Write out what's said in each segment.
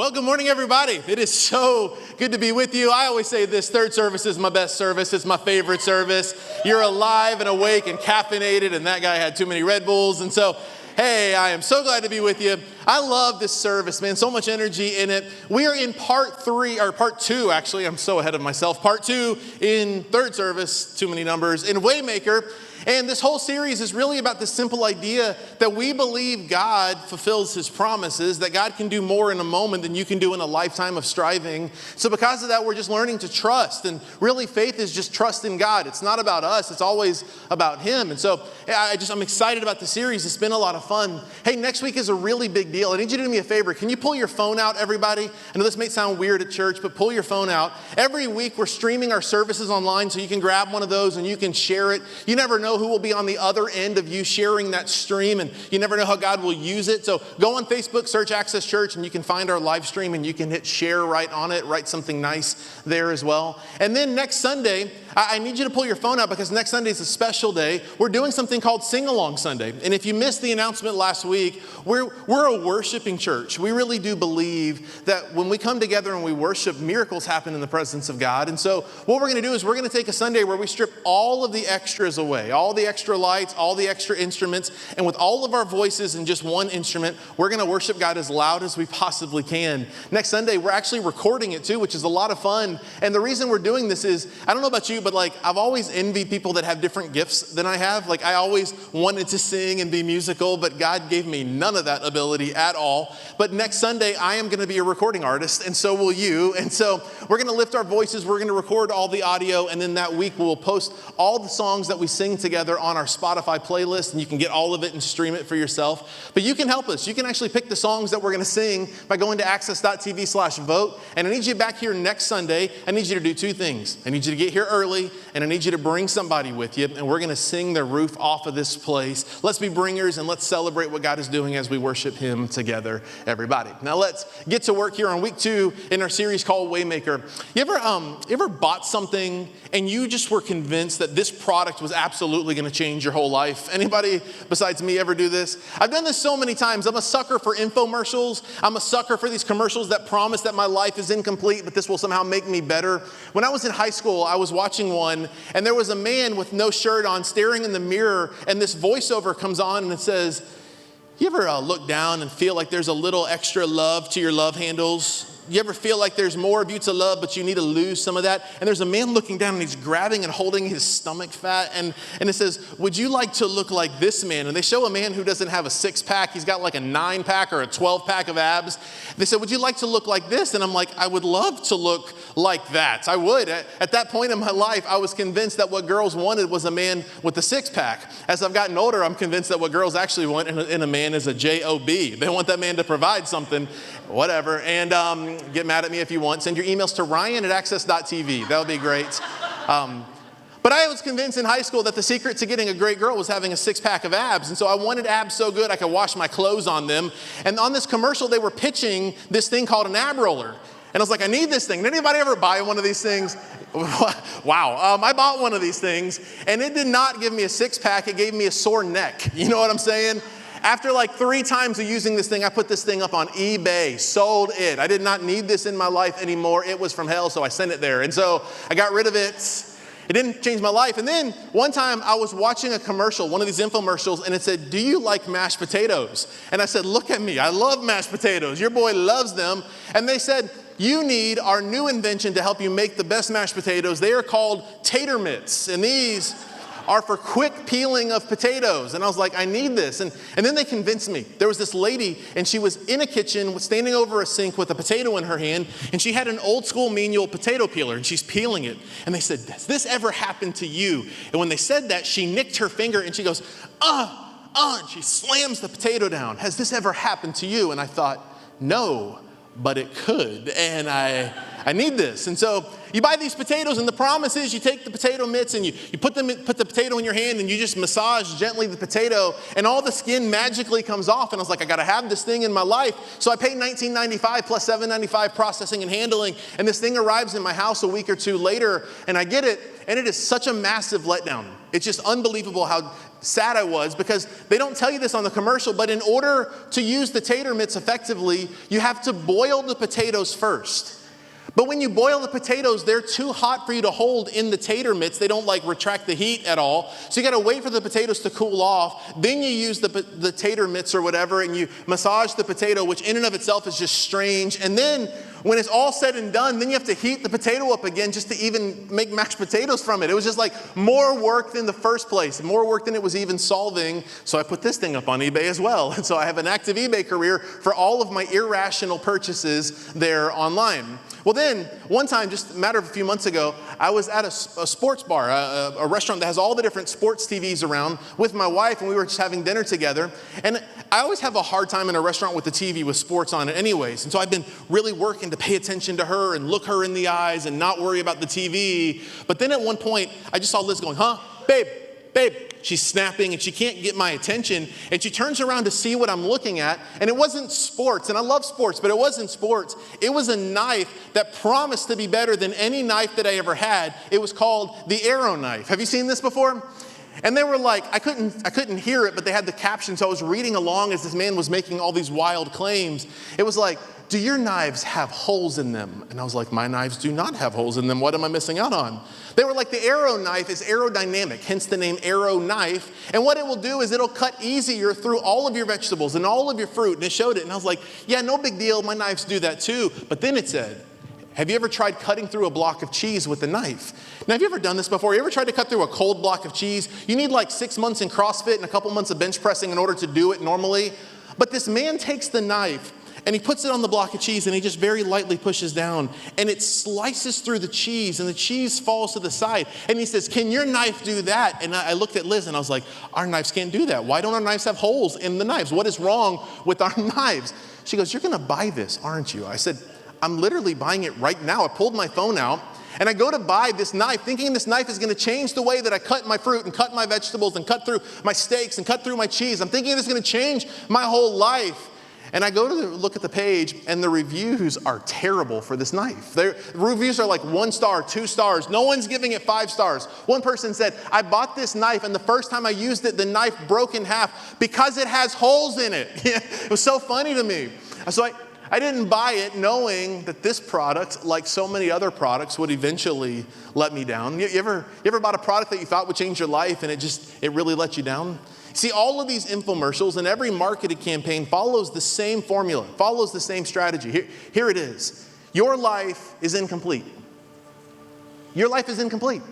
Well, good morning, everybody. It is so good to be with you. I always say this, third service is my best service. It's my favorite service. You're alive and awake and caffeinated, and that guy had too many Red Bulls. And so, hey, I am so glad to be with you. I love this service, man. So much energy in it. We are in part two, actually. I'm so ahead of myself. Part two in third service, too many numbers, in Waymaker. And this whole series is really about the simple idea that we believe God fulfills his promises, that God can do more in a moment than you can do in a lifetime of striving. So because of that, we're just learning to trust. And really, faith is just trust in God. It's not about us. It's always about him. And so I'm excited about the series. It's been a lot of fun. Hey, next week is a really big deal. I need you to do me a favor. Can you pull your phone out, everybody? I know this may sound weird at church, but pull your phone out. Every week, we're streaming our services online, so you can grab one of those and you can share it. You never know who will be on the other end of you sharing that stream, and you never know how God will use it. So go on Facebook, search Access Church, and you can find our live stream, and you can hit share right on it, write something nice there as well. And then next Sunday, I need you to pull your phone out because next Sunday is a special day. We're doing something called Sing Along Sunday. And if you missed the announcement last week, we're a worshiping church. We really do believe that when we come together and we worship, miracles happen in the presence of God. And so what we're going to do is we're going to take a Sunday where we strip all of the extras away, all the extra lights, all the extra instruments, and with all of our voices and just one instrument, we're going to worship God as loud as we possibly can. Next Sunday, we're actually recording it too, which is a lot of fun. And the reason we're doing this is, I don't know about you, but I've always envied people that have different gifts than I have. I always wanted to sing and be musical, but God gave me none of that ability at all. But next Sunday, I am going to be a recording artist, and so will you. And so we're going to lift our voices, we're going to record all the audio, and then that week we'll post all the songs that we sing together on our Spotify playlist, and you can get all of it and stream it for yourself. But you can help us. You can actually pick the songs that we're going to sing by going to access.tv/vote. And I need you back here next Sunday. I need you to do two things. I need you to get here early, and I need you to bring somebody with you, and we're going to sing the roof off of this place. Let's be bringers, and let's celebrate what God is doing as we worship him together, everybody. Now let's get to work here on week 2 in our series called Waymaker. You ever bought something and you just were convinced that this product was absolutely going to change your whole life? Anybody besides me ever do this? I've done this so many times. I'm a sucker for infomercials. I'm a sucker for these commercials that promise that my life is incomplete, but this will somehow make me better. When I was in high school, I was watching one, and there was a man with no shirt on staring in the mirror, and this voiceover comes on and it says, you ever look down and feel like there's a little extra love to your love handles? You ever feel like there's more of you to love, but you need to lose some of that? And there's a man looking down and he's grabbing and holding his stomach fat. And it says, would you like to look like this man? And they show a man who doesn't have a 6-pack. He's got like a 9-pack or a 12-pack of abs. They said, would you like to look like this? And I'm like, I would love to look like that. I would. At that point in my life, I was convinced that what girls wanted was a man with a 6-pack. As I've gotten older, I'm convinced that what girls actually want in a man is a J-O-B. They want that man to provide something, whatever. And get mad at me if you want. Send your emails to ryan@access.tv. That would be great. But I was convinced in high school that the secret to getting a great girl was having a 6-pack of abs. And so I wanted abs so good I could wash my clothes on them. And on this commercial, they were pitching this thing called an ab roller. And I was like, I need this thing. Did anybody ever buy one of these things? Wow. I bought one of these things, and it did not give me a 6-pack. It gave me a sore neck. You know what I'm saying? After 3 times of using this thing, I put this thing up on eBay, sold it. I did not need this in my life anymore. It was from hell, so I sent it there. And so I got rid of it. It didn't change my life. And then one time I was watching a commercial, one of these infomercials, and it said, do you like mashed potatoes? And I said, look at me. I love mashed potatoes. Your boy loves them. And they said, you need our new invention to help you make the best mashed potatoes. They are called tater mitts. And these are for quick peeling of potatoes. And I was like, I need this. And then they convinced me. There was this lady, and she was in a kitchen standing over a sink with a potato in her hand, and she had an old school manual potato peeler, and she's peeling it. And they said, has this ever happened to you? And when they said that, she nicked her finger, and she goes, and she slams the potato down. Has this ever happened to you? And I thought, no, but it could. And I need this. And so you buy these potatoes, and the promise is you take the potato mitts and you put the potato in your hand, and you just massage gently the potato, and all the skin magically comes off. And I was like, I got to have this thing in my life. So I paid $19.95 plus $7.95 processing and handling, and this thing arrives in my house a week or two later, and I get it, and it is such a massive letdown. It's just unbelievable how sad I was, because they don't tell you this on the commercial, but in order to use the tater mitts effectively, you have to boil the potatoes first. But when you boil the potatoes, they're too hot for you to hold in the tater mitts. They don't like retract the heat at all. So you got to wait for the potatoes to cool off. Then you use the tater mitts or whatever, and you massage the potato, which in and of itself is just strange. And then when it's all said and done, then you have to heat the potato up again just to even make mashed potatoes from it. It was just like more work than the first place, more work than it was even solving. So I put this thing up on eBay as well. And so I have an active eBay career for all of my irrational purchases there online. Well, then, one time, just a matter of a few months ago, I was at a sports bar, a restaurant that has all the different sports TVs around with my wife, and we were just having dinner together. And I always have a hard time in a restaurant with the TV with sports on it anyways. And so I've been really working to pay attention to her and look her in the eyes and not worry about the TV. But then at one point, I just saw Liz going, huh, babe. She's snapping and she can't get my attention. And she turns around to see what I'm looking at. And it wasn't sports. And I love sports, but it wasn't sports. It was a knife that promised to be better than any knife that I ever had. It was called the Arrow knife. Have you seen this before? And they were like, I couldn't hear it, but they had the caption. So I was reading along as this man was making all these wild claims. It was like, do your knives have holes in them? And I was like, my knives do not have holes in them. What am I missing out on? They were like, the Arrow knife is aerodynamic, hence the name Arrow knife. And what it will do is it'll cut easier through all of your vegetables and all of your fruit. And it showed it. And I was like, yeah, no big deal. My knives do that too. But then it said, have you ever tried cutting through a block of cheese with a knife? Now, have you ever done this before? You ever tried to cut through a cold block of cheese? You need like 6 months in CrossFit and a couple months of bench pressing in order to do it normally. But this man takes the knife and he puts it on the block of cheese and he just very lightly pushes down and it slices through the cheese and the cheese falls to the side. And he says, can your knife do that? And I looked at Liz and I was like, our knives can't do that. Why don't our knives have holes in the knives? What is wrong with our knives? She goes, you're going to buy this, aren't you? I said, I'm literally buying it right now. I pulled my phone out and I go to buy this knife thinking this knife is going to change the way that I cut my fruit and cut my vegetables and cut through my steaks and cut through my cheese. I'm thinking it's going to change my whole life. And I go to look at the page, and the reviews are terrible for this knife. The reviews are like 1 star, 2 stars. No one's giving it 5 stars. One person said, I bought this knife, and the first time I used it, the knife broke in half because it has holes in it. It was so funny to me. So I didn't buy it knowing that this product, like so many other products, would eventually let me down. You ever bought a product that you thought would change your life, and it really let you down? See, all of these infomercials and every marketing campaign follows the same formula, follows the same strategy. Here it is. Your life is incomplete. Your life is incomplete.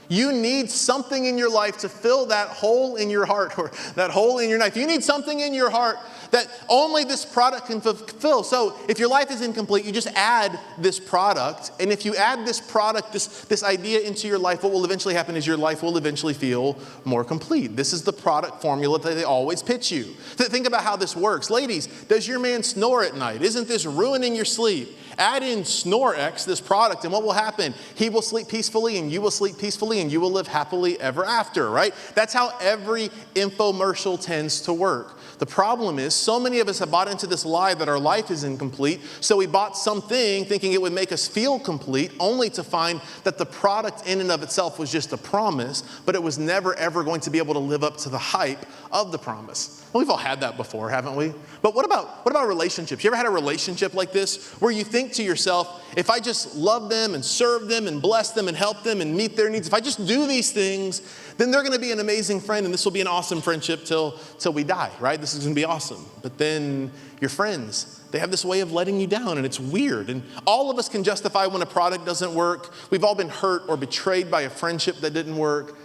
You need something in your life to fill that hole in your heart or that hole in your knife. You need something in your heart that only this product can fulfill. So if your life is incomplete, you just add this product. And if you add this product, this idea into your life, what will eventually happen is your life will eventually feel more complete. This is the product formula that they always pitch you. Think about how this works. Ladies, does your man snore at night? Isn't this ruining your sleep? Add in SnoreX, this product, and what will happen? He will sleep peacefully, and you will sleep peacefully, and you will live happily ever after, right? That's how every infomercial tends to work. The problem is, so many of us have bought into this lie that our life is incomplete, so we bought something thinking it would make us feel complete, only to find that the product in and of itself was just a promise, but it was never, ever going to be able to live up to the hype of the promise. Well, we've all had that before, haven't we? But what about relationships? You ever had a relationship like this where you think to yourself, if I just love them and serve them and bless them and help them and meet their needs, if I just do these things, then they're going to be an amazing friend and this will be an awesome friendship till we die, right? This is going to be awesome. But then your friends, they have this way of letting you down and it's weird. And all of us can justify when a product doesn't work. We've all been hurt or betrayed by a friendship that didn't work.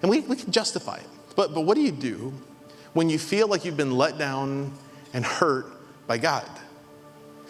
And we can justify it. But what do you do when you feel like you've been let down and hurt by God?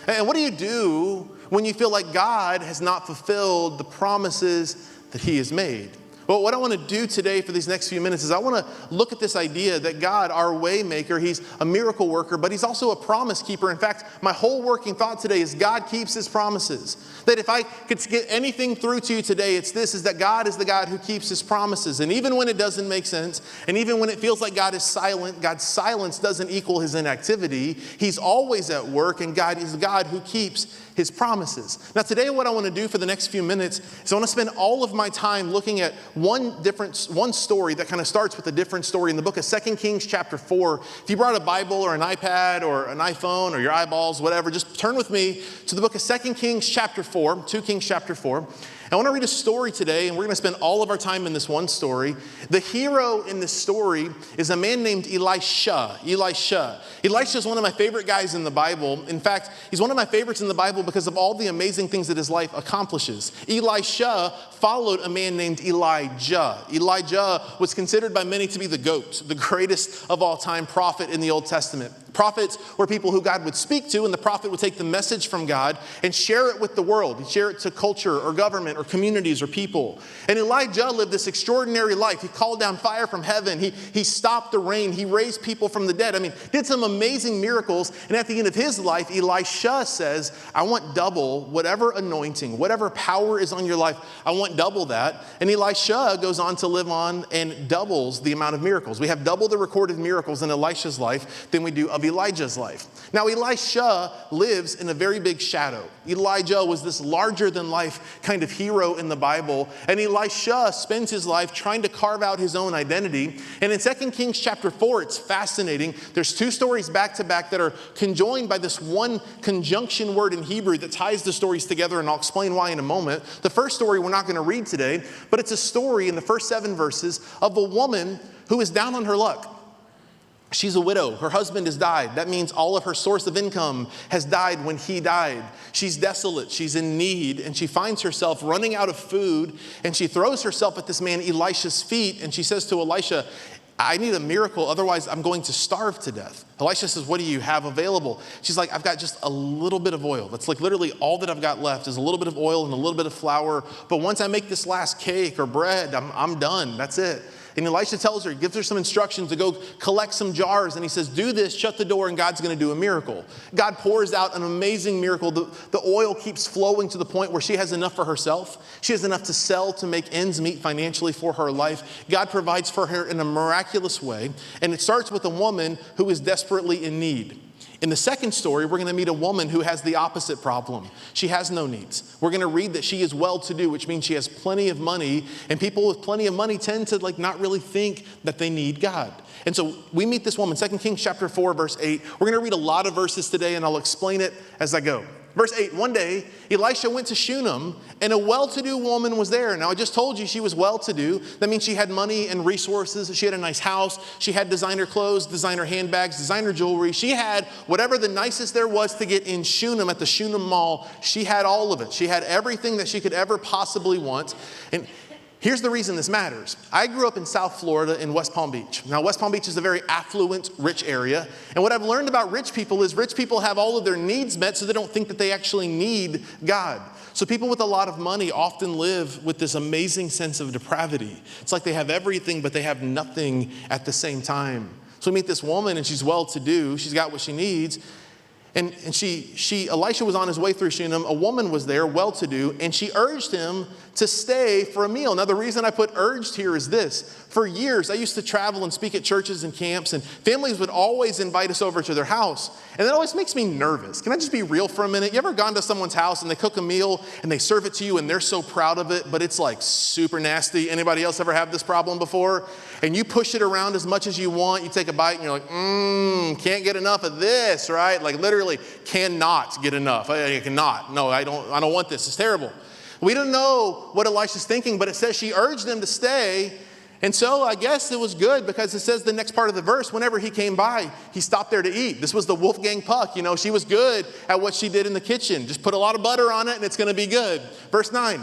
And what do you do when you feel like God has not fulfilled the promises that he has made? Well, what I want to do today for these next few minutes is I want to look at this idea that God, our way maker, he's a miracle worker, but he's also a promise keeper. In fact, my whole working thought today is God keeps his promises. That if I could get anything through to you today, it's this, is that God is the God who keeps his promises. And even when it doesn't make sense, and even when it feels like God is silent, God's silence doesn't equal his inactivity. He's always at work, and God is the God who keeps his promises. Now today what I want to do for the next few minutes is I want to spend all of my time looking at one story that kind of starts with a different story in the book of 2 Kings chapter 4. If you brought a Bible or an iPad or an iPhone or your eyeballs, whatever, just turn with me to the book of 2 Kings chapter 4, 2 Kings chapter 4. I want to read a story today, and we're going to spend all of our time in this one story. The hero in this story is a man named Elisha. Elisha is one of my favorite guys in the Bible. In fact, he's one of my favorites in the Bible because of all the amazing things that his life accomplishes. Elisha followed a man named Elijah. Elijah was considered by many to be the GOAT, the greatest of all time prophet in the Old Testament. Prophets were people who God would speak to, and the prophet would take the message from God and share it with the world. He'd share it to culture or government or communities or people. And Elijah lived this extraordinary life. He called down fire from heaven. He stopped the rain. He raised people from the dead. Did some amazing miracles. And at the end of his life, Elisha says, I want double whatever anointing, whatever power is on your life. I want double that. And Elisha goes on to live on and doubles the amount of miracles. We have double the recorded miracles in Elisha's life than we do of Elijah's life. Now, Elisha lives in a very big shadow. Elijah was this larger than life kind of hero in the Bible, and Elisha spends his life trying to carve out his own identity. And in 2 Kings chapter 4, it's fascinating. There's two stories back to back that are conjoined by this one conjunction word in Hebrew that ties the stories together, and I'll explain why in a moment. The first story we're not going to read today, but it's a story in the first 7 verses of a woman who is down on her luck. She's a widow. Her husband has died. That means all of her source of income has died when he died. She's desolate. She's in need. And she finds herself running out of food. And she throws herself at this man Elisha's feet. And she says to Elisha, I need a miracle. Otherwise, I'm going to starve to death. Elisha says, what do you have available? She's like, I've got just a little bit of oil. That's like literally all that I've got left is a little bit of oil and a little bit of flour. But once I make this last cake or bread, I'm done. That's it. And Elisha tells her, gives her some instructions to go collect some jars. And he says, do this, shut the door, and God's going to do a miracle. God pours out an amazing miracle. The oil keeps flowing to the point where she has enough for herself. She has enough to sell to make ends meet financially for her life. God provides for her in a miraculous way. And it starts with a woman who is desperately in need. In the second story, we're going to meet a woman who has the opposite problem. She has no needs. We're going to read that she is well-to-do, which means she has plenty of money, and people with plenty of money tend to not really think that they need God. And so we meet this woman, 2 Kings chapter 4, verse 8. We're going to read a lot of verses today, and I'll explain it as I go. Verse 8, one day, Elisha went to Shunem, and a well-to-do woman was there. Now, I just told you she was well-to-do. That means she had money and resources. She had a nice house. She had designer clothes, designer handbags, designer jewelry. She had whatever the nicest there was to get in Shunem at the Shunem Mall. She had all of it. She had everything that she could ever possibly want. And here's the reason this matters. I grew up in South Florida in West Palm Beach. Now, West Palm Beach is a very affluent, rich area. And what I've learned about rich people is rich people have all of their needs met so they don't think that they actually need God. So people with a lot of money often live with this amazing sense of depravity. It's like they have everything, but they have nothing at the same time. So we meet this woman, and she's well-to-do. She's got what she needs. And Elisha was on his way through Shunem. A woman was there, well-to-do, and she urged him to stay for a meal. Now, the reason I put urged here is this. For years, I used to travel and speak at churches and camps, and families would always invite us over to their house. And that always makes me nervous. Can I just be real for a minute? You ever gone to someone's house and they cook a meal and they serve it to you and they're so proud of it, but it's like super nasty? Anybody else ever have this problem before? And you push it around as much as you want. You take a bite and you're like, can't get enough of this, right? Like literally cannot get enough. I cannot. No, I don't want this. It's terrible. We don't know what Elisha's thinking, but it says she urged him to stay. And so I guess it was good because it says the next part of the verse, whenever he came by, he stopped there to eat. This was the Wolfgang Puck. She was good at what she did in the kitchen. Just put a lot of butter on it and it's going to be good. Verse 9.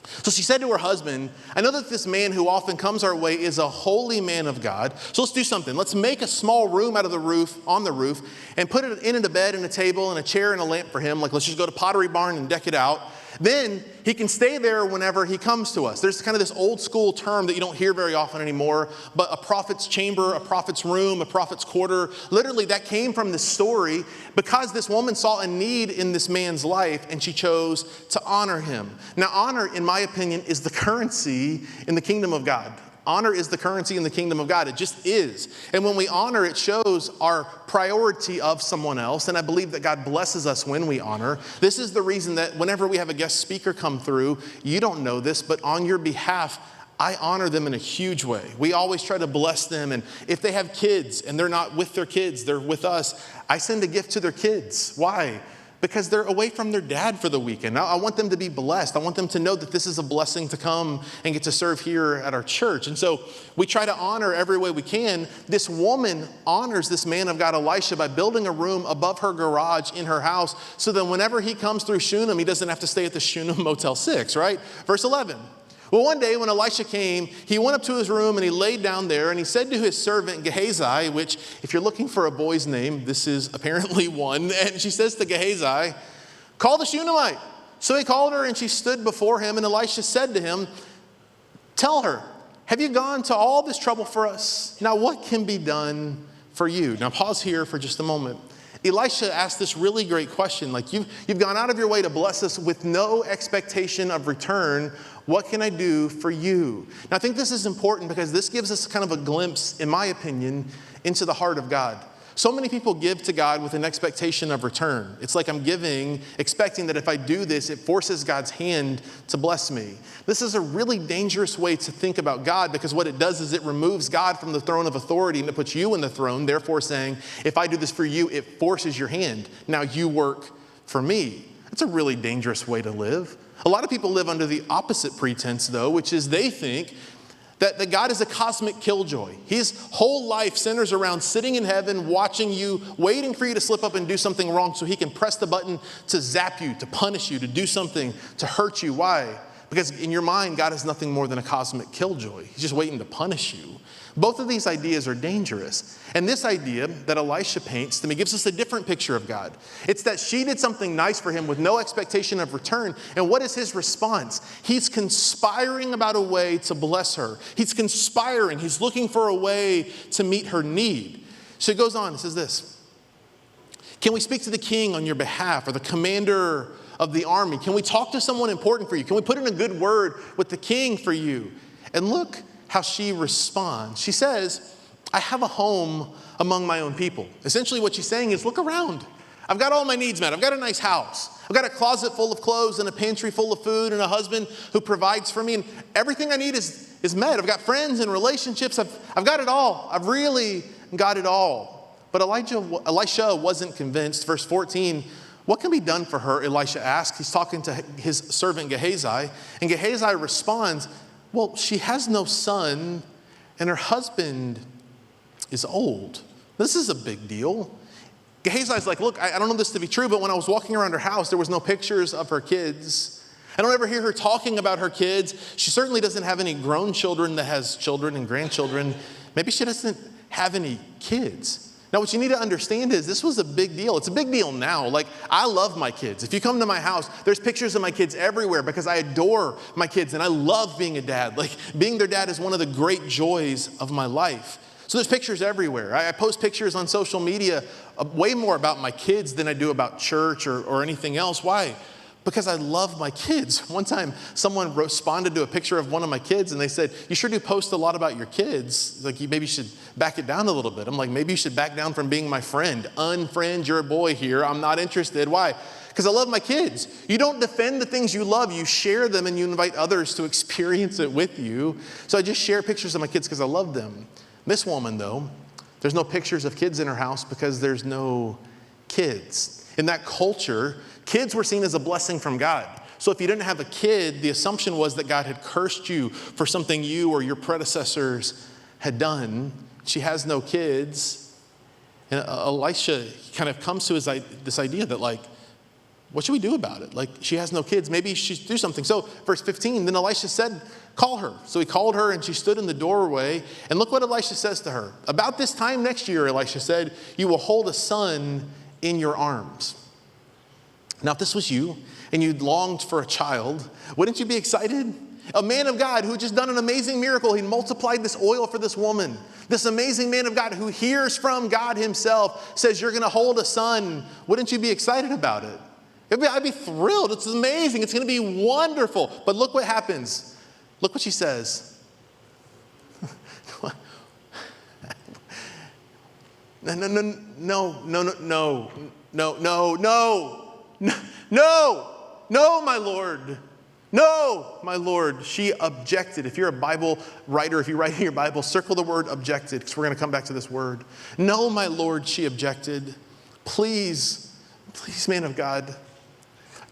So she said to her husband, I know that this man who often comes our way is a holy man of God. So let's do something. Let's make a small room out of the roof, on the roof, and put in it a bed and a table and a chair and a lamp for him. Like, let's just go to Pottery Barn and deck it out. Then he can stay there whenever he comes to us. There's kind of this old school term that you don't hear very often anymore, but a prophet's chamber, a prophet's room, a prophet's quarter. Literally, that came from this story because this woman saw a need in this man's life and she chose to honor him. Now, honor, in my opinion, is the currency in the kingdom of God. Honor is the currency in the kingdom of God. It just is. And when we honor, it shows our priority of someone else. And I believe that God blesses us when we honor. This is the reason that whenever we have a guest speaker come through, you don't know this, but on your behalf, I honor them in a huge way. We always try to bless them. And if they have kids and they're not with their kids, they're with us, I send a gift to their kids. Why? Because they're away from their dad for the weekend. I want them to be blessed. I want them to know that this is a blessing to come and get to serve here at our church. And so we try to honor every way we can. This woman honors this man of God, Elisha, by building a room above her garage in her house so that whenever he comes through Shunem, he doesn't have to stay at the Shunem Motel 6, right? Verse 11. Well, one day when Elisha came, he went up to his room and he laid down there and he said to his servant Gehazi, which if you're looking for a boy's name, this is apparently one. And she says to Gehazi, call the Shunammite. So he called her and she stood before him, and Elisha said to him, tell her, have you gone to all this trouble for us? Now what can be done for you? Now pause here for just a moment. Elisha asked this really great question, like you've gone out of your way to bless us with no expectation of return. What can I do for you? Now I think this is important because this gives us kind of a glimpse, in my opinion, into the heart of God. So many people give to God with an expectation of return. It's like I'm giving, expecting that if I do this, it forces God's hand to bless me. This is a really dangerous way to think about God, because what it does is it removes God from the throne of authority and it puts you in the throne, therefore saying, if I do this for you, it forces your hand. Now you work for me. That's a really dangerous way to live. A lot of people live under the opposite pretense, though, which is they think that God is a cosmic killjoy. His whole life centers around sitting in heaven, watching you, waiting for you to slip up and do something wrong so he can press the button to zap you, to punish you, to do something, to hurt you. Why? Because in your mind, God is nothing more than a cosmic killjoy. He's just waiting to punish you. Both of these ideas are dangerous. And this idea that Elisha paints to me gives us a different picture of God. It's that she did something nice for him with no expectation of return. And what is his response? He's conspiring about a way to bless her. He's conspiring. He's looking for a way to meet her need. So it goes on. It says this. Can we speak to the king on your behalf, or the commander of the army? Can we talk to someone important for you? Can we put in a good word with the king for you? And look how she responds. She says, I have a home among my own people. Essentially what she's saying is, look around. I've got all my needs met. I've got a nice house. I've got a closet full of clothes and a pantry full of food and a husband who provides for me. And everything I need is met. I've got friends and relationships. I've got it all. I've really got it all. But Elisha wasn't convinced. Verse 14, what can be done for her? Elisha asked. He's talking to his servant Gehazi. And Gehazi responds, well, she has no son, and her husband is old. This is a big deal. Gehazi's like, look, I don't know this to be true, but when I was walking around her house, there was no pictures of her kids. I don't ever hear her talking about her kids. She certainly doesn't have any grown children that has children and grandchildren. Maybe she doesn't have any kids. Now, what you need to understand is this was a big deal. It's a big deal now. Like, I love my kids. If you come to my house, there's pictures of my kids everywhere because I adore my kids and I love being a dad. Like, being their dad is one of the great joys of my life. So there's pictures everywhere. I post pictures on social media way more about my kids than I do about church or anything else. Why? Because I love my kids. One time, someone responded to a picture of one of my kids and they said, you sure do post a lot about your kids. Like, you maybe should back it down a little bit. I'm like, maybe you should back down from being my friend. Unfriend your boy here. I'm not interested. Why? Because I love my kids. You don't defend the things you love. You share them and you invite others to experience it with you. So I just share pictures of my kids because I love them. This woman, though, there's no pictures of kids in her house because there's no kids. In that culture, kids were seen as a blessing from God. So if you didn't have a kid, the assumption was that God had cursed you for something you or your predecessors had done. She has no kids. And Elisha kind of comes to this idea that, like, what should we do about it? Like, she has no kids. Maybe she should do something. So verse 15, then Elisha said, call her. So he called her and she stood in the doorway. And look what Elisha says to her. About this time next year, Elisha said, you will hold a son in your arms. Now, if this was you and you longed for a child, wouldn't you be excited? A man of God who had just done an amazing miracle. He multiplied this oil for this woman. This amazing man of God who hears from God himself says, you're going to hold a son. Wouldn't you be excited about it? I'd be thrilled. It's amazing. It's going to be wonderful. But look what happens. Look what she says. No, my Lord. No, my Lord. She objected. If you're a Bible writer, if you write in your Bible, circle the word objected, because we're going to come back to this word. No, my Lord, she objected. Please, man of God,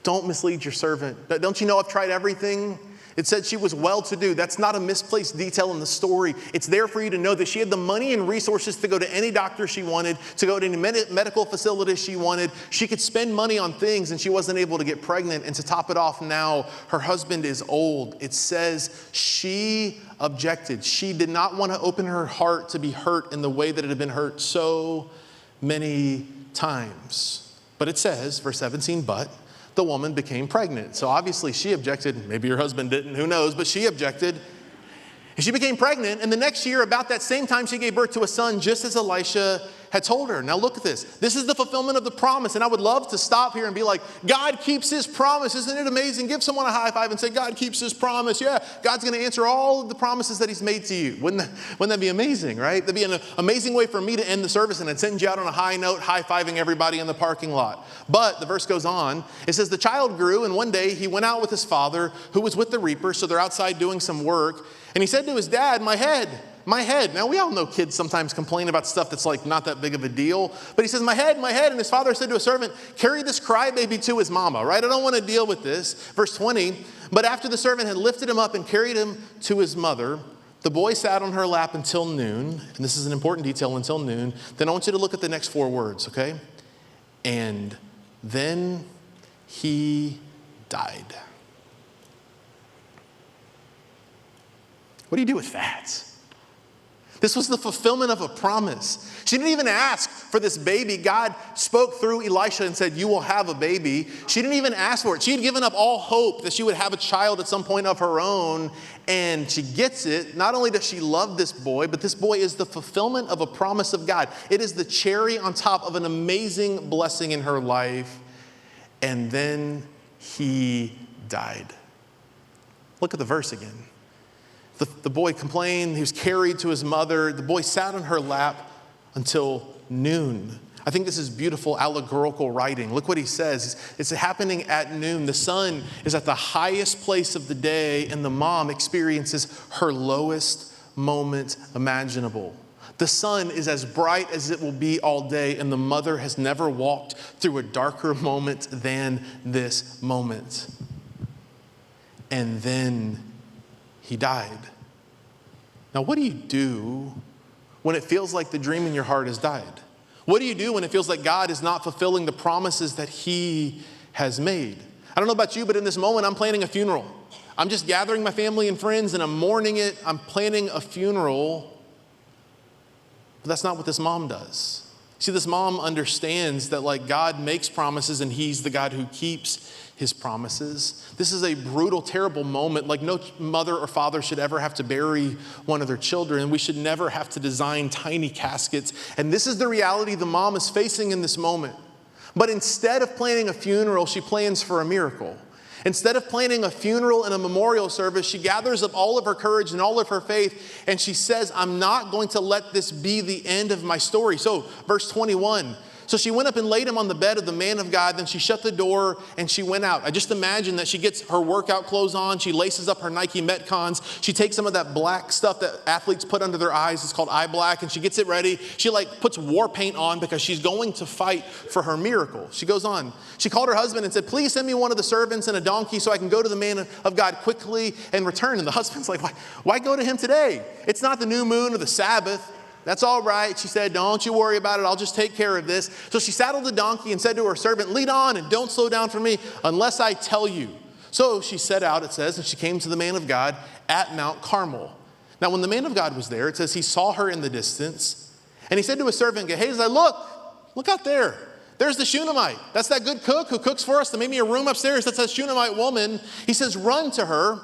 don't mislead your servant. Don't you know I've tried everything? It said she was well-to-do. That's not a misplaced detail in the story. It's there for you to know that she had the money and resources to go to any doctor she wanted, to go to any medical facility she wanted. She could spend money on things, and she wasn't able to get pregnant. And to top it off now, her husband is old. It says she objected. She did not want to open her heart to be hurt in the way that it had been hurt so many times. But it says, verse 17, but the woman became pregnant. So obviously she objected. Maybe her husband didn't, who knows, but she objected. And she became pregnant, and the next year, about that same time, she gave birth to a son, just as Elisha had told her. Now look at this. This is the fulfillment of the promise, and I would love to stop here and be like, God keeps his promise. Isn't it amazing? Give someone a high five and say, God keeps his promise. Yeah, God's going to answer all of the promises that he's made to you. Wouldn't that be amazing, right? That'd be an amazing way for me to end the service and then send you out on a high note, high-fiving everybody in the parking lot. But the verse goes on. It says, the child grew, and one day he went out with his father, who was with the reapers, so they're outside doing some work. And he said to his dad, my head. Now, we all know kids sometimes complain about stuff that's like not that big of a deal. But he says, my head. And his father said to a servant, carry this crybaby to his mama, right? I don't want to deal with this. Verse 20, but after the servant had lifted him up and carried him to his mother, the boy sat on her lap until noon. And this is an important detail, until noon. Then I want you to look at the next 4 words, okay? And then he died. What do you do with that? This was the fulfillment of a promise. She didn't even ask for this baby. God spoke through Elisha and said, you will have a baby. She didn't even ask for it. She had given up all hope that she would have a child at some point of her own. And she gets it. Not only does she love this boy, but this boy is the fulfillment of a promise of God. It is the cherry on top of an amazing blessing in her life. And then he died. Look at the verse again. The boy complained. He was carried to his mother. The boy sat on her lap until noon. I think this is beautiful allegorical writing. Look what he says. It's happening at noon. The sun is at the highest place of the day, and the mom experiences her lowest moment imaginable. The sun is as bright as it will be all day, and the mother has never walked through a darker moment than this moment. And then he died. Now, what do you do when it feels like the dream in your heart has died? What do you do when it feels like God is not fulfilling the promises that he has made? I don't know about you, but in this moment, I'm planning a funeral. I'm just gathering my family and friends, and I'm mourning it. I'm planning a funeral. But that's not what this mom does. See, this mom understands that like God makes promises, and he's the God who keeps his promises. This is a brutal, terrible moment. Like no mother or father should ever have to bury one of their children. We should never have to design tiny caskets. And this is the reality the mom is facing in this moment. But instead of planning a funeral, she plans for a miracle. Instead of planning a funeral and a memorial service, she gathers up all of her courage and all of her faith, and she says, I'm not going to let this be the end of my story. So, verse 21, so she went up and laid him on the bed of the man of God. Then she shut the door and she went out. I just imagine that she gets her workout clothes on. She laces up her Nike Metcons. She takes some of that black stuff that athletes put under their eyes. It's called eye black. And she gets it ready. She puts war paint on because she's going to fight for her miracle. She goes on. She called her husband and said, please send me one of the servants and a donkey so I can go to the man of God quickly and return. And the husband's like, why go to him today? It's not the new moon or the Sabbath. That's all right. She said, don't you worry about it. I'll just take care of this. So she saddled the donkey and said to her servant, lead on and don't slow down for me unless I tell you. So she set out, it says, and she came to the man of God at Mount Carmel. Now, when the man of God was there, it says he saw her in the distance. And he said to his servant Gehazi, look out there. There's the Shunammite. That's that good cook who cooks for us. They made me a room upstairs. That's that Shunammite woman. He says, run to her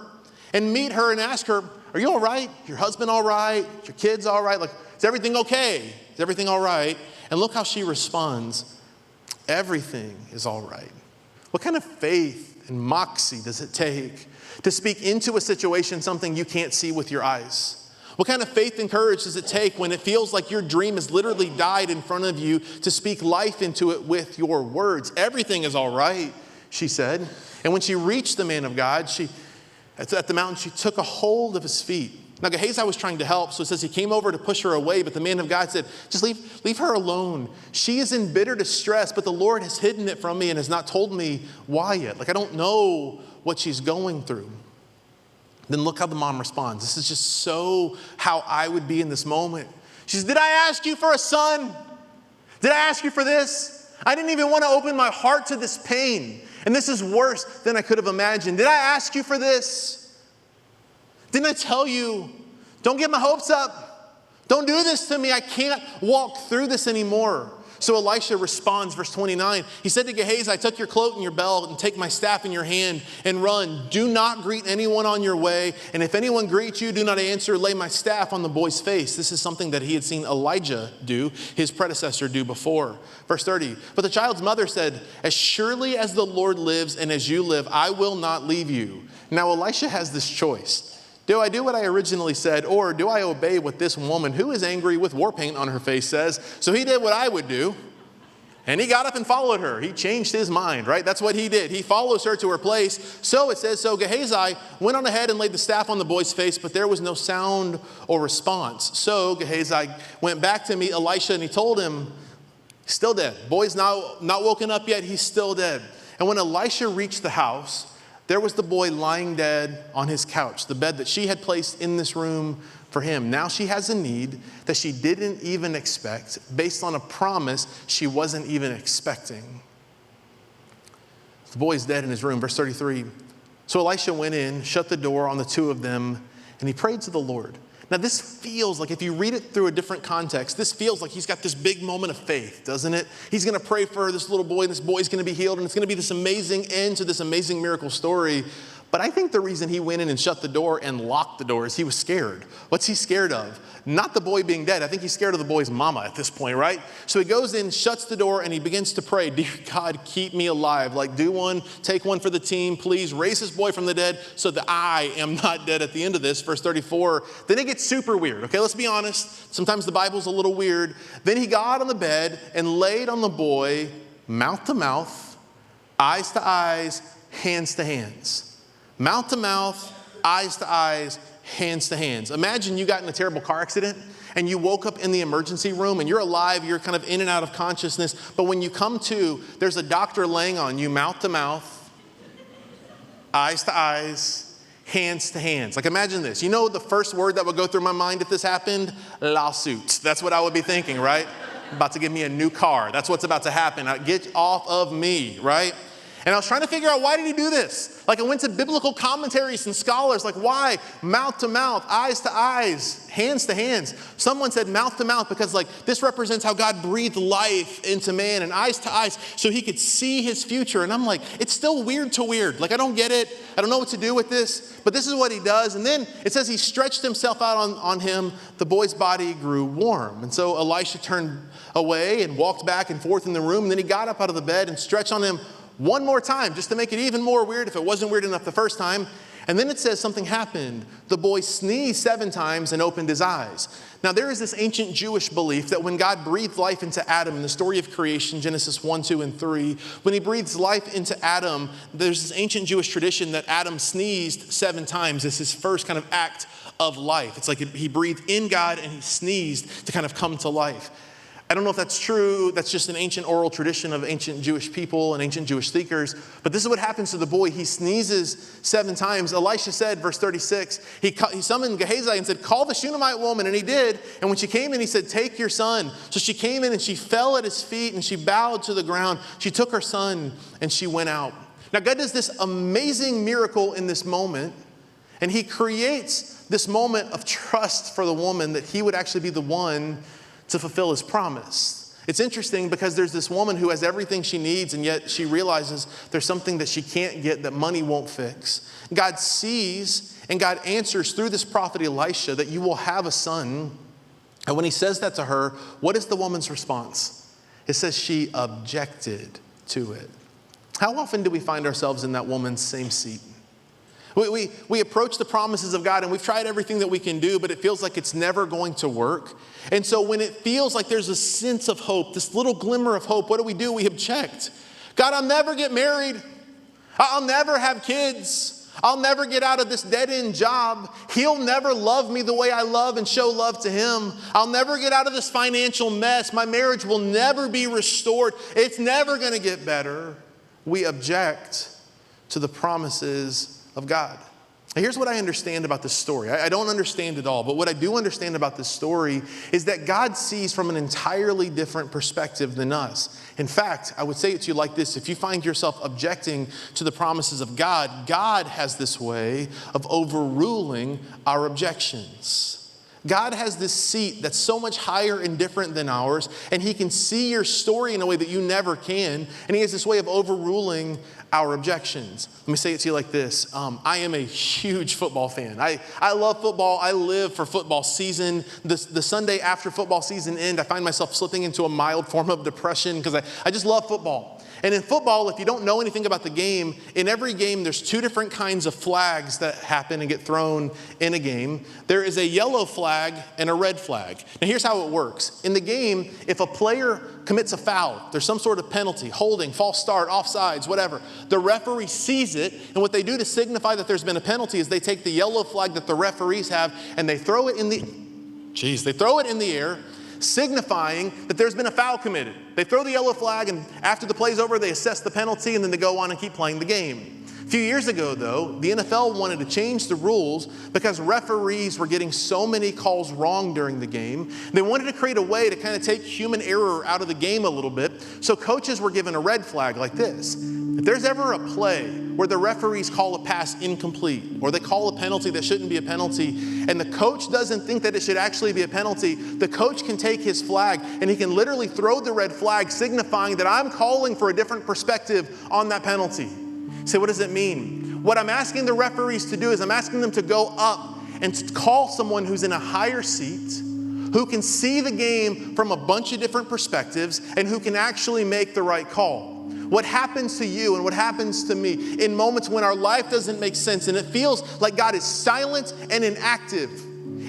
and meet her and ask her, are you all right? Your husband all right? Your kids all right? Is everything okay? Is everything all right? And look how she responds. Everything is all right. What kind of faith and moxie does it take to speak into a situation something you can't see with your eyes? What kind of faith and courage does it take when it feels like your dream has literally died in front of you to speak life into it with your words? Everything is all right, she said. And when she reached the man of God, at the mountain, she took a hold of his feet. Now, Gehazi was trying to help, so it says he came over to push her away, but the man of God said, just leave her alone. She is in bitter distress, but the Lord has hidden it from me and has not told me why yet. Like, I don't know what she's going through. Then look how the mom responds. This is just so how I would be in this moment. She says, did I ask you for a son? Did I ask you for this? I didn't even want to open my heart to this pain. And this is worse than I could have imagined. Did I ask you for this? Didn't I tell you, don't get my hopes up. Don't do this to me. I can't walk through this anymore. So Elisha responds, verse 29. He said to Gehazi, take your cloak and your belt and take my staff in your hand and run. Do not greet anyone on your way. And if anyone greets you, do not answer. Lay my staff on the boy's face. This is something that he had seen Elijah do, his predecessor do before. Verse 30. But the child's mother said, as surely as the Lord lives and as you live, I will not leave you. Now Elisha has this choice. Do I do what I originally said, or do I obey what this woman who is angry with war paint on her face says? So he did what I would do, and he got up and followed her. He changed his mind, right? That's what he did. He follows her to her place. So it says, so Gehazi went on ahead and laid the staff on the boy's face, but there was no sound or response. So Gehazi went back to meet Elisha, and he told him, still dead. Boy's not woken up yet. He's still dead. And when Elisha reached the house, there was the boy lying dead on his couch, the bed that she had placed in this room for him. Now she has a need that she didn't even expect, based on a promise she wasn't even expecting. The boy's dead in his room. Verse 33. So Elisha went in, shut the door on the two of them, and he prayed to the Lord. Now this feels like, if you read it through a different context, this feels like he's got this big moment of faith, doesn't it? He's going to pray for this little boy, and this boy's going to be healed, and it's going to be this amazing end to this amazing miracle story. But I think the reason he went in and shut the door and locked the door is he was scared. What's he scared of? Not the boy being dead. I think he's scared of the boy's mama at this point, right? So he goes in, shuts the door, and he begins to pray, dear God, keep me alive. Like, take one for the team, please. Raise this boy from the dead so that I am not dead at the end of this. Verse 34, then it gets super weird. Okay, let's be honest. Sometimes the Bible's a little weird. Then he got on the bed and laid on the boy, mouth to mouth, eyes to eyes, hands to hands. Mouth to mouth, eyes to eyes, hands to hands. Imagine you got in a terrible car accident and you woke up in the emergency room and you're alive, you're kind of in and out of consciousness. But when you come to, there's a doctor laying on you, mouth to mouth, eyes to eyes, hands to hands. Like, imagine this. You know the first word that would go through my mind if this happened? Lawsuits. That's what I would be thinking, right? About to give me a new car. That's what's about to happen. Get off of me, right? And I was trying to figure out, why did he do this? Like, I went to biblical commentaries and scholars, like, why? Mouth to mouth, eyes to eyes, hands to hands. Someone said mouth to mouth because, like, this represents how God breathed life into man, and eyes to eyes so he could see his future. And I'm like, it's still weird to weird. Like, I don't get it. I don't know what to do with this, but this is what he does. And then it says he stretched himself out on him. The boy's body grew warm. And so Elisha turned away and walked back and forth in the room. And then he got up out of the bed and stretched on him one more time, just to make it even more weird if it wasn't weird enough the first time. And then it says something happened. The boy sneezed 7 times and opened his eyes. Now, there is this ancient Jewish belief that when God breathed life into Adam in the story of creation, Genesis 1, 2, and 3, when he breathes life into Adam, there's this ancient Jewish tradition that Adam sneezed 7 times as his first kind of act of life. It's like he breathed in God and he sneezed to kind of come to life. I don't know if that's true. That's just an ancient oral tradition of ancient Jewish people and ancient Jewish thinkers. But this is what happens to the boy. He sneezes 7 times. Elisha said, verse 36, he summoned Gehazi and said, call the Shunammite woman. And he did. And when she came in, he said, take your son. So she came in and she fell at his feet and she bowed to the ground. She took her son and she went out. Now, God does this amazing miracle in this moment. And he creates this moment of trust for the woman that he would actually be the one to fulfill his promise. It's interesting because there's this woman who has everything she needs, and yet she realizes there's something that she can't get that money won't fix. God sees and God answers through this prophet Elisha that you will have a son. And when he says that to her, what is the woman's response? It says she objected to it. How often do we find ourselves in that woman's same seat? We approach the promises of God and we've tried everything that we can do, but it feels like it's never going to work. And so when it feels like there's a sense of hope, this little glimmer of hope, what do? We object. God, I'll never get married. I'll never have kids. I'll never get out of this dead-end job. He'll never love me the way I love and show love to him. I'll never get out of this financial mess. My marriage will never be restored. It's never going to get better. We object to the promises of God. And here's what I understand about this story. I don't understand it all, but what I do understand about this story is that God sees from an entirely different perspective than us. In fact, I would say it to you like this. If you find yourself objecting to the promises of God, God has this way of overruling our objections. God has this seat that's so much higher and different than ours, and he can see your story in a way that you never can, and he has this way of overruling our objections. Let me say it to you like this. I am a huge football fan. I love football. I live for football season. The Sunday after football season ends, I find myself slipping into a mild form of depression because I just love football. And in football, if you don't know anything about the game, in every game there's two different kinds of flags that happen and get thrown in a game. There is a yellow flag and a red flag. Now here's how it works. In the game, if a player commits a foul, there's some sort of penalty, holding, false start, offsides, whatever. The referee sees it, and what they do to signify that there's been a penalty is they take the yellow flag that the referees have and they throw it in the air, signifying that there's been a foul committed. They throw the yellow flag, and after the play's over, they assess the penalty, and then they go on and keep playing the game. A few years ago, though, the NFL wanted to change the rules because referees were getting so many calls wrong during the game. They wanted to create a way to kind of take human error out of the game a little bit, so coaches were given a red flag like this. If there's ever a play where the referees call a pass incomplete, or they call a penalty that shouldn't be a penalty, and the coach doesn't think that it should actually be a penalty, the coach can take his flag and he can literally throw the red flag, signifying that I'm calling for a different perspective on that penalty. So what does it mean? What I'm asking the referees to do is I'm asking them to go up and to call someone who's in a higher seat, who can see the game from a bunch of different perspectives, and who can actually make the right call. What happens to you and what happens to me in moments when our life doesn't make sense and it feels like God is silent and inactive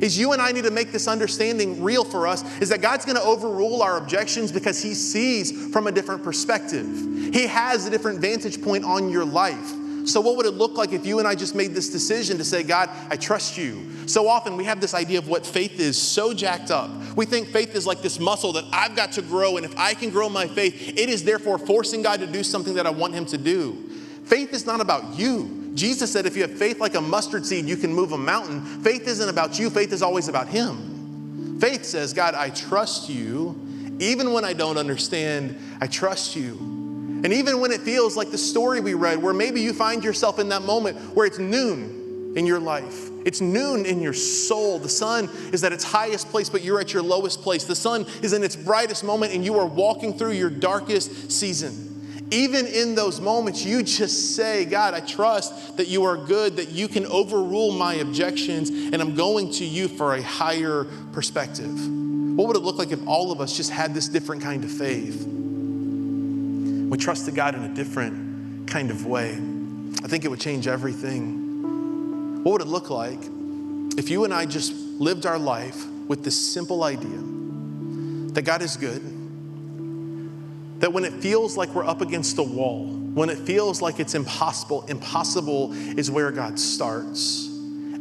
is you and I need to make this understanding real for us, is that God's going to overrule our objections because he sees from a different perspective. He has a different vantage point on your life. So what would it look like if you and I just made this decision to say, God, I trust you? So often we have this idea of what faith is so jacked up. We think faith is like this muscle that I've got to grow, and if I can grow my faith, it is therefore forcing God to do something that I want him to do. Faith is not about you. Jesus said if you have faith like a mustard seed, you can move a mountain. Faith isn't about you. Faith is always about him. Faith says, God, I trust you. Even when I don't understand, I trust you. And even when it feels like the story we read, where maybe you find yourself in that moment where it's noon in your life. It's noon in your soul. The sun is at its highest place, but you're at your lowest place. The sun is in its brightest moment, and you are walking through your darkest season. Even in those moments, you just say, God, I trust that you are good, that you can overrule my objections, and I'm going to you for a higher perspective. What would it look like if all of us just had this different kind of faith? We trusted God in a different kind of way. I think it would change everything. What would it look like if you and I just lived our life with this simple idea that God is good, that when it feels like we're up against a wall, when it feels like it's impossible, impossible is where God starts.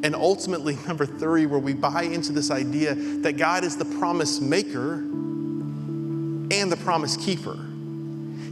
And ultimately, number 3, where we buy into this idea that God is the promise maker and the promise keeper.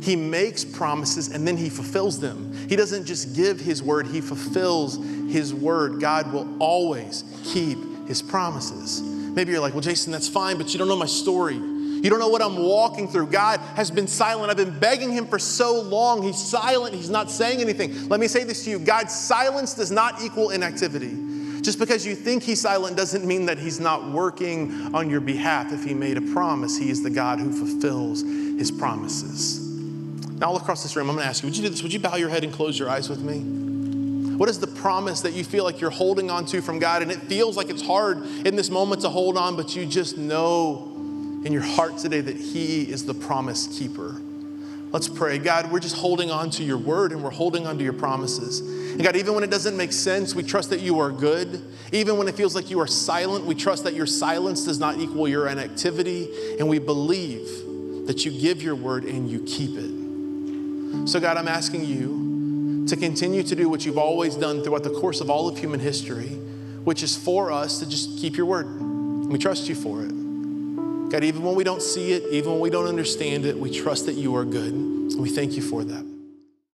He makes promises and then he fulfills them. He doesn't just give his word, he fulfills his word. God will always keep his promises. Maybe you're like, well, Jason, that's fine, but you don't know my story. You don't know what I'm walking through. God has been silent. I've been begging him for so long. He's silent. He's not saying anything. Let me say this to you. God's silence does not equal inactivity. Just because you think he's silent doesn't mean that he's not working on your behalf. If he made a promise, he is the God who fulfills his promises. Now, all across this room, I'm going to ask you, would you do this? Would you bow your head and close your eyes with me? What is the promise that you feel like you're holding on to from God? And it feels like it's hard in this moment to hold on, but you just know in your heart today that he is the promise keeper. Let's pray. God, we're just holding on to your word and we're holding on to your promises. And God, even when it doesn't make sense, we trust that you are good. Even when it feels like you are silent, we trust that your silence does not equal your inactivity. And we believe that you give your word and you keep it. So God, I'm asking you to continue to do what you've always done throughout the course of all of human history, which is for us to just keep your word. We trust you for it. God, even when we don't see it, even when we don't understand it, we trust that you are good. And we thank you for that.